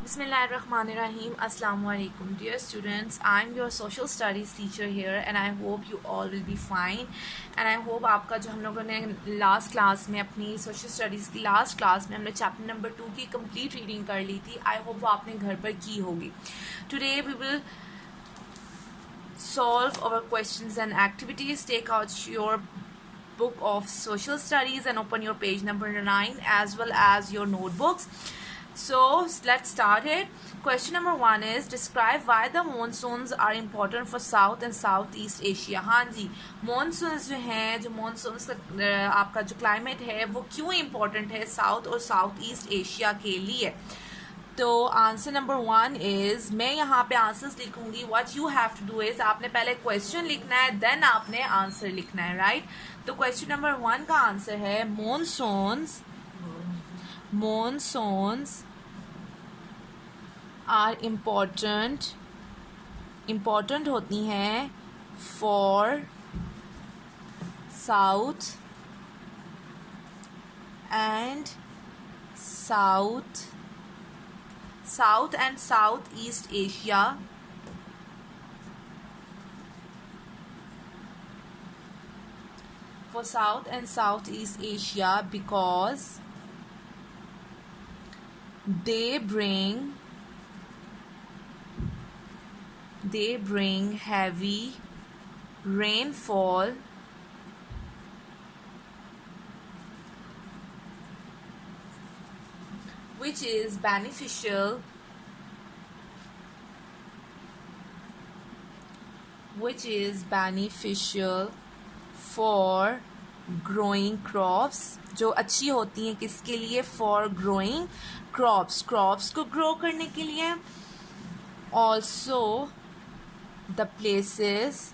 Bismillahirrahmanirrahim. Assalamu alaikum. Dear students, I'm your social studies teacher here and I hope you all will be fine. And I hope आपका जो हम लोगों ने last class में अपनी social studies की last class में हमने चैप्टर नंबर 2 की कंप्लीट रीडिंग कर ली थी. I hope वो आपने घर पर की होगी. Today we will solve our questions and activities. Take out your book of social studies and open your page number 9 as well as your notebooks. So let's start it. Question number 1 is describe why the monsoons are important for South and Southeast Asia. हाँ जी, monsoons जो हैं, जो monsoons का आपका जो climate है वो क्यों important है South और Southeast Asia के लिए. तो आंसर नंबर 1 इज, मैं यहाँ पे आंसर्स लिखूंगी. What you have to do is, आपने पहले क्वेश्चन लिखना है देन आपने आंसर लिखना है, राइट. तो क्वेश्चन नंबर 1 का आंसर है monsoons आर इम्पोर्टेंट होती हैं for south and south east Asia for South and Southeast Asia because they bring heavy rainfall which is beneficial for growing crops. जो अच्छी होती हैं किसके लिए? for growing crops को grow करने के लिए. also the places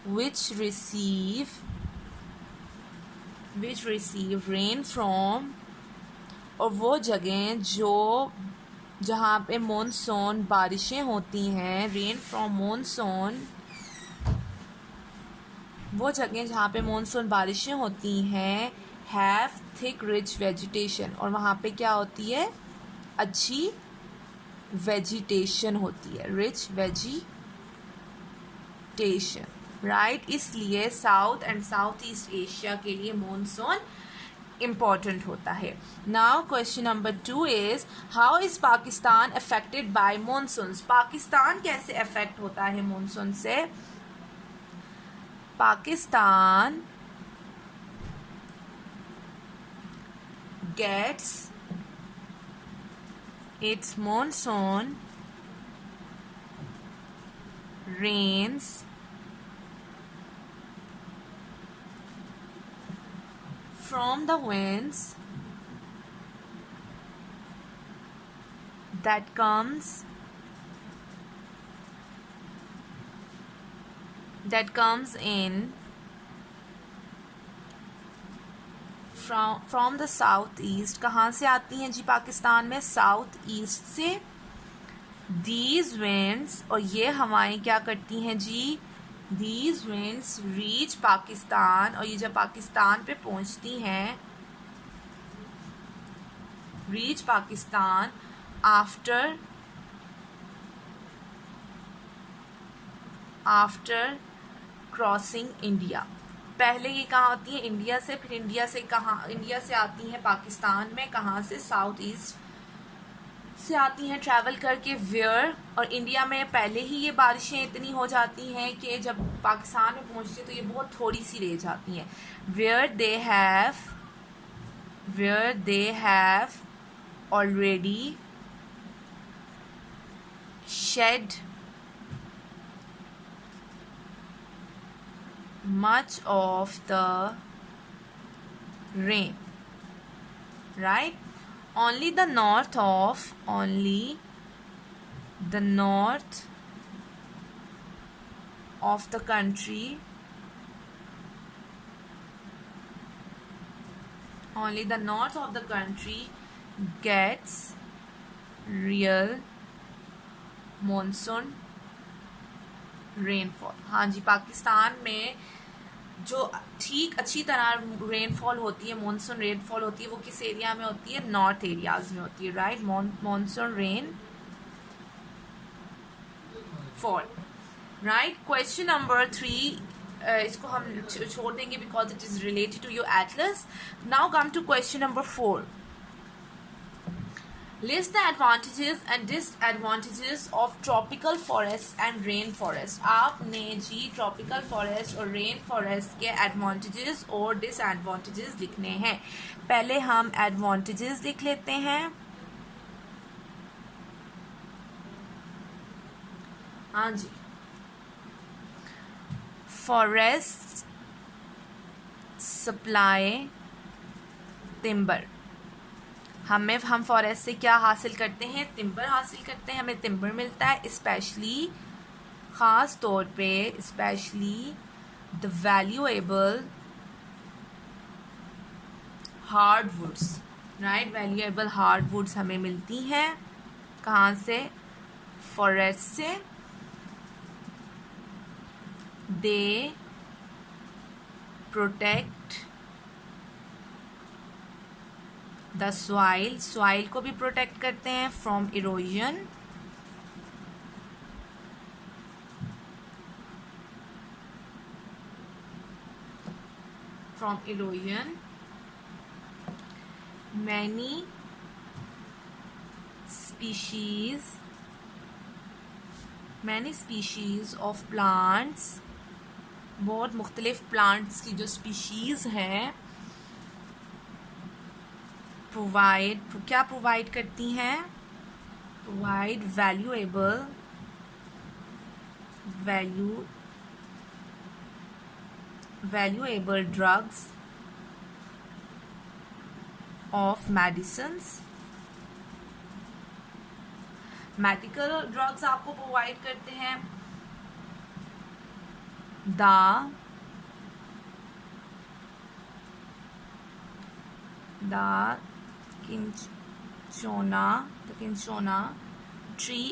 which receive rain from, और वो जगह जहाँ पे मॉनसून बारिशें होती हैं, रेन फ्रॉम मॉनसून, वो जगह जहाँ पे मॉनसून बारिशें होती हैं, हैव थिक रिच वेजिटेशन, और वहाँ पे क्या होती है? अच्छी वेजिटेशन होती है, रिच वेजिटेशन, राइट. इसलिए south and south east Asia के लिए मॉनसून इम्पॉर्टेंट होता है. Now question number 2 is how is Pakistan affected by monsoons. Pakistan कैसे अफेक्ट होता है मॉनसून से? Pakistan gets its monsoon rains from the winds that comes in from the south east. कहाँ से आती हैं जी पाकिस्तान में? साउथ ईस्ट से. these winds, और ये हवाएं क्या करती हैं जी? these winds reach पाकिस्तान, और ये जब पाकिस्तान पे पहुंचती हैं, reach Pakistan after crossing India. पहले ये कहाँ आती है? इंडिया से. फिर इंडिया से आती हैं पाकिस्तान में. कहाँ से? साउथ ईस्ट से आती हैं ट्रैवल करके. वेयर, और इंडिया में पहले ही ये बारिशें इतनी हो जाती हैं कि जब पाकिस्तान में पहुँचती तो ये बहुत थोड़ी सी रह जाती हैं. Where they have already shed much of the rain, right. Only the north of the country gets real monsoon rainfall. हाँ जी, पाकिस्तान में जो ठीक अच्छी तरह रेनफॉल होती है, मॉनसून रेनफॉल होती है, वो किस एरिया में होती है? नॉर्थ एरियाज में होती है, right? Monsoon rainfall, right? Question number 3, इसको हम छोड़ देंगे because it is related to your atlas. Now come to question number 4. List the advantages and disadvantages of tropical forests and rain forest. आपने जी tropical forest और rain forest के advantages और disadvantages लिखने हैं. पहले हम advantages लिख लेते हैं. हाँ जी. Forests supply timber. हम फॉरेस्ट से क्या हासिल करते हैं? टिम्बर हासिल करते हैं. हमें टिम्बर मिलता है, स्पेशली ख़ास तौर पे specially the valuable hardwoods, right? Valuable hardwoods हमें मिलती हैं. कहाँ से? फॉरेस्ट से. दे प्रोटेक्ट द सॉइल को भी प्रोटेक्ट करते हैं from erosion. Many species of plants, बहुत मुख्तलिफ प्लांट्स की जो स्पीशीज़ हैं, क्या प्रोवाइड करती हैं? Provide valuable drugs of medicines. Medical drugs आपको प्रोवाइड करते हैं. The cinchona tree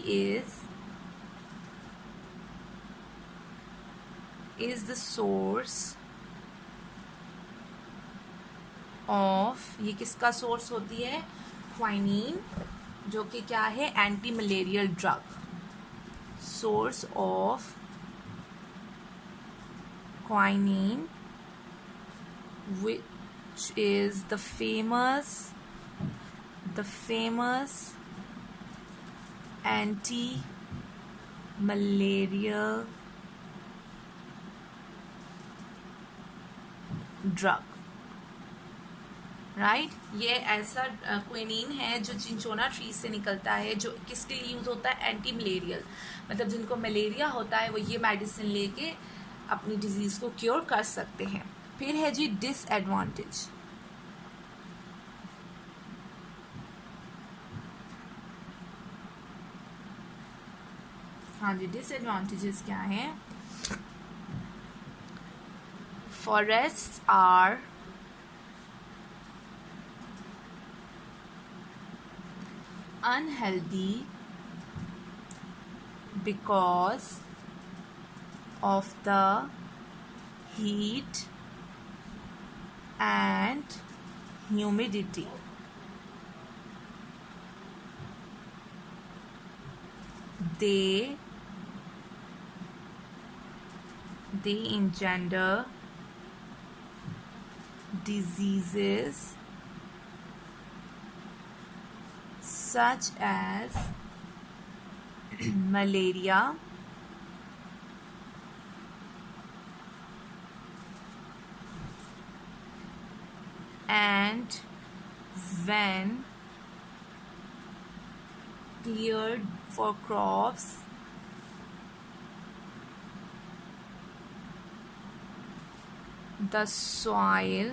is the source of, ये किसका सोर्स होती है? क्वाइनीन, जो कि क्या है? Anti malarial drug. Source of quinine, which is the famous anti-malarial drug, right? ये ऐसा क्विनीन है जो चिंचोना ट्री से निकलता है, जो किसके लिए यूज होता है? Anti malarial. मतलब जिनको मलेरिया होता है वो ये मेडिसिन लेके अपनी डिजीज को क्योर कर सकते हैं. फिर है जी डिसएडवांटेज. हाँ जी, डिसएडवांटेजेस क्या हैं? Forests are unhealthy because of the heat and humidity. They engender diseases such as malaria, and when cleared for crops, the soil,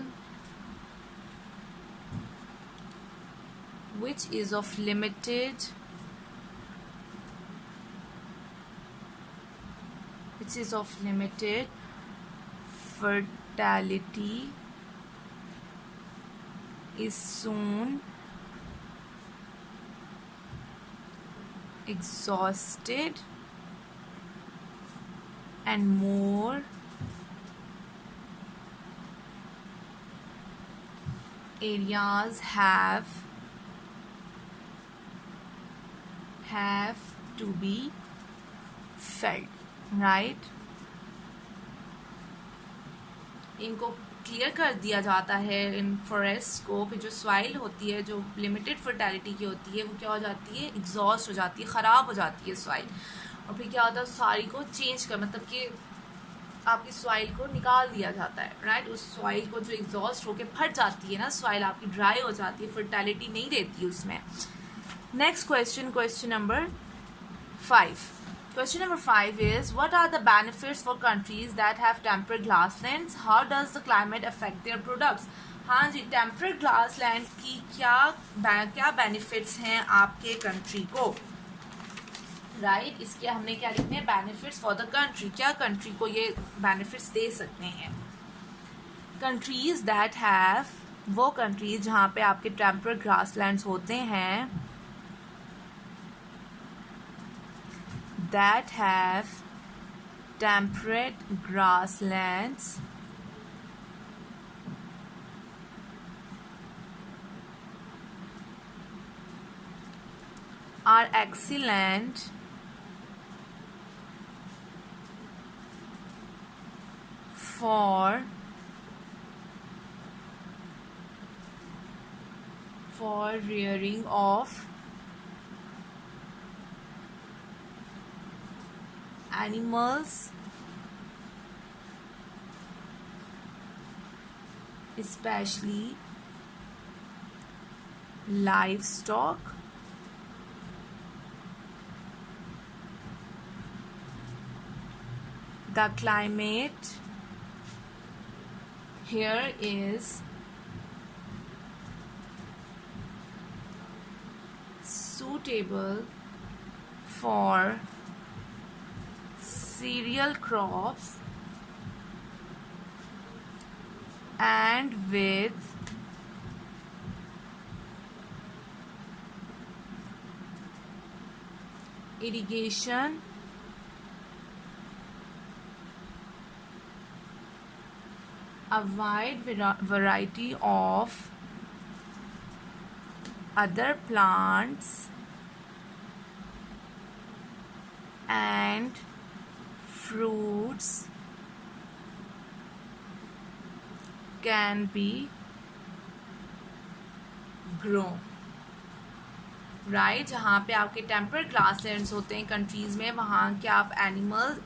which is of limited fertility, is soon exhausted and more areas have to be fed, right? इनको clear कर दिया जाता है इन forest को कि जो soil होती है, जो लिमिटेड फर्टिलिटी की होती है, वो क्या हो जाती है, एग्जॉस्ट हो जाती है, ख़राब हो जाती है सॉइल। और फिर क्या होता है, सारी को चेंज कर, मतलब कि आपकी सॉइल को निकाल दिया जाता है, राइट? उस सॉइल को जो एग्जॉस्ट होके फट जाती है ना, सॉइल आपकी ड्राई हो जाती है, फर्टिलिटी नहीं देती उसमें। Next question, question number 5. Question number 5 is, what are the benefits for countries that have temperate grasslands? How does the climate affect their products? हाँ जी, टेम्परेट ग्रासलैंड की क्या बेनिफिट्स हैं आपके कंट्री को, राइट? इसके हमने क्या लिखने हैं, बेनिफिट्स फॉर द कंट्री, क्या कंट्री को ये बेनिफिट्स दे सकते हैं। कंट्रीज दैट हैव, वो कंट्रीज जहाँ पे आपके टेम्परेट ग्रासलैंड्स होते हैं, that have temperate grasslands are excellent for rearing of animals, especially livestock. The climate here is suitable for cereal crops and with irrigation a wide variety of other plants and fruits can be grown, right? जहाँ पे आपके temperate grasslands होते हैं countries में, वहाँ के आप animals,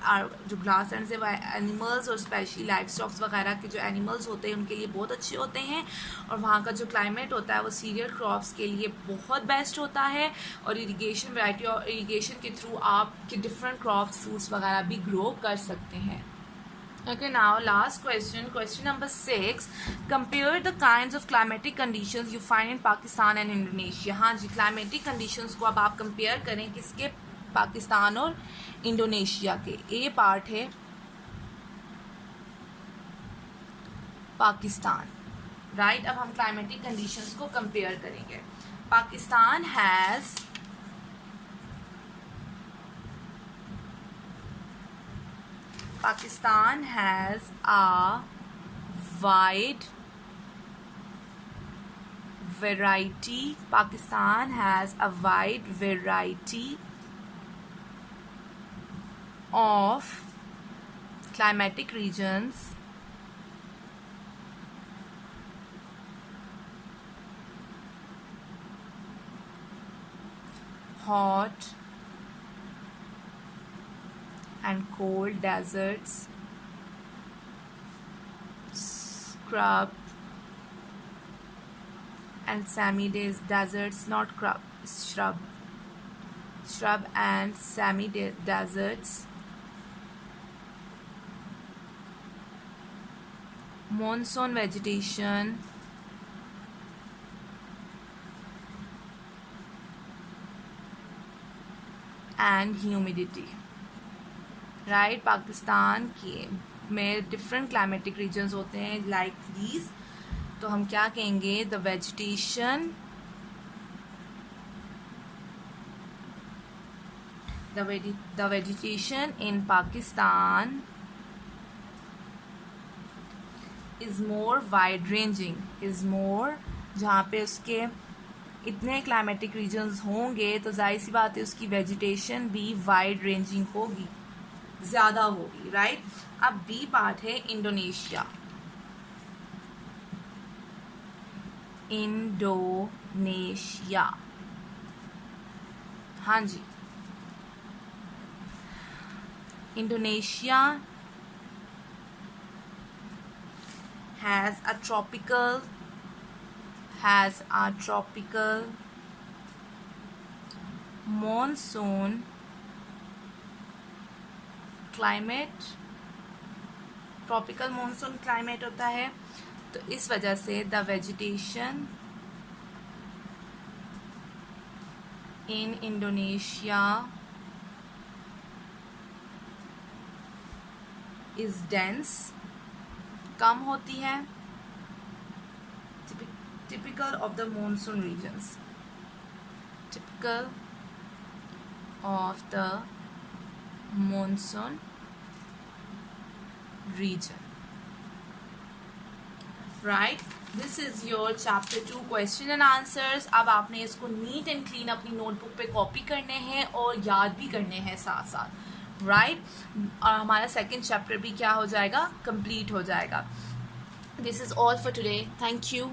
जो ग्रासलैंड्स है वह एनिमल्स और स्पेशली लाइफ स्टॉक्स वगैरह के जो एनिमल्स होते हैं उनके लिए बहुत अच्छे होते हैं। और वहाँ का जो क्लाइमेट होता है वो सीरियल क्रॉप्स के लिए बहुत बेस्ट होता है। और इरिगेशन वैरायटी और इरिगेशन के थ्रू आप डिफरेंट क्रॉप्स, फ्रूट्स वगैरह भी ग्रो कर सकते हैं। Okay, now last question, question number 6. Compare the kinds of climatic conditions you find in Pakistan and Indonesia. हाँ जी, climatic conditions को अब आप compare करें किसके, पाकिस्तान और इंडोनेशिया के। ए पार्ट है पाकिस्तान, राइट? अब हम climatic conditions को compare करेंगे। Pakistan has a wide variety. Pakistan has a wide variety of climatic regions hot and cold deserts, scrub and semi-deserts, not shrub and semi-deserts, monsoon vegetation, and humidity, right? Pakistan के में different climatic regions होते हैं like these. तो हम क्या कहेंगे, the vegetation in Pakistan is more wide ranging, जहाँ पे उसके इतने क्लाइमेटिक रीजन्स होंगे तो जाहिर सी बात है उसकी वेजिटेशन भी वाइड रेंजिंग होगी, ज़्यादा होगी, राइट। अब बी पार्ट है इंडोनेशिया। इंडोनेशिया, हाँ जी, Indonesia has a tropical monsoon climate, tropical monsoon climate होता है, तो इस वजह से the vegetation in Indonesia is dense, कम होती है, typical of the monsoon regions, typical of the monsoon region, right? This is your chapter 2 question and answers. अब आपने इसको नीट एंड क्लीन अपनी नोटबुक पे कॉपी करने हैं और याद भी करने हैं साथ साथ, राइट? और हमारा सेकेंड चैप्टर भी क्या हो जाएगा, कंप्लीट हो जाएगा. This is all for today. Thank you.